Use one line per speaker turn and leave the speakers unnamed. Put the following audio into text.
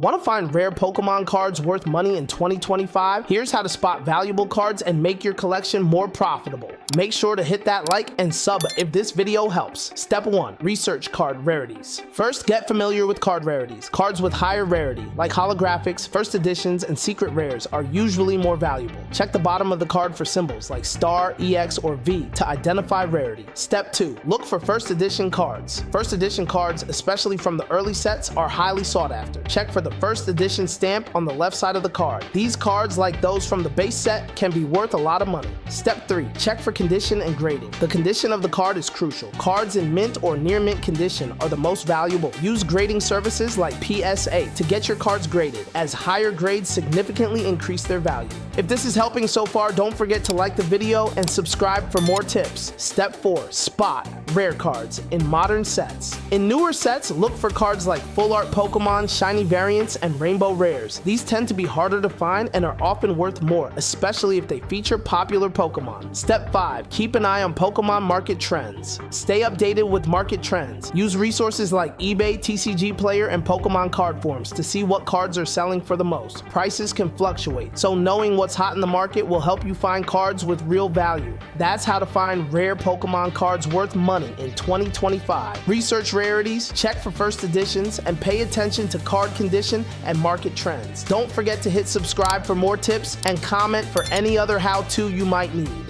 Want to find rare Pokemon cards worth money in 2025? Here's how to spot valuable cards and make your collection more profitable. Make sure to hit that like and sub if this video helps. Step 1. Research card rarities. First, get familiar with card rarities. Cards with higher rarity, like holographics, first editions, and secret rares, are usually more valuable. Check the bottom of the card for symbols like star, EX, or V to identify rarity. Step 2. Look for first edition cards. First edition cards, especially from the early sets, are highly sought after. Check for the first edition stamp on the left side of the card. These cards, like those from the base set, can be worth a lot of money. Step 3. Check for condition and grading. The condition of the card is crucial. Cards in mint or near mint condition are the most valuable. Use grading services like PSA to get your cards graded, as higher grades significantly increase their value. If this is helping so far, don't forget to like the video and subscribe for more tips. Step 4. Spot rare cards in modern sets. In newer sets, look for cards like full art Pokemon, shiny variants, and rainbow rares. These tend to be harder to find and are often worth more, especially if they feature popular Pokemon. Step 5. Keep an eye on Pokemon market trends. Stay updated with market trends. Use resources like eBay, TCG Player, and Pokemon card forums to see what cards are selling for the most. Prices can fluctuate, so knowing what's hot in the market will help you find cards with real value. That's how to find rare Pokemon cards worth money in 2025. Research rarities, check for first editions, and pay attention to card condition and market trends. Don't forget to hit subscribe for more tips and comment for any other how-to you might need.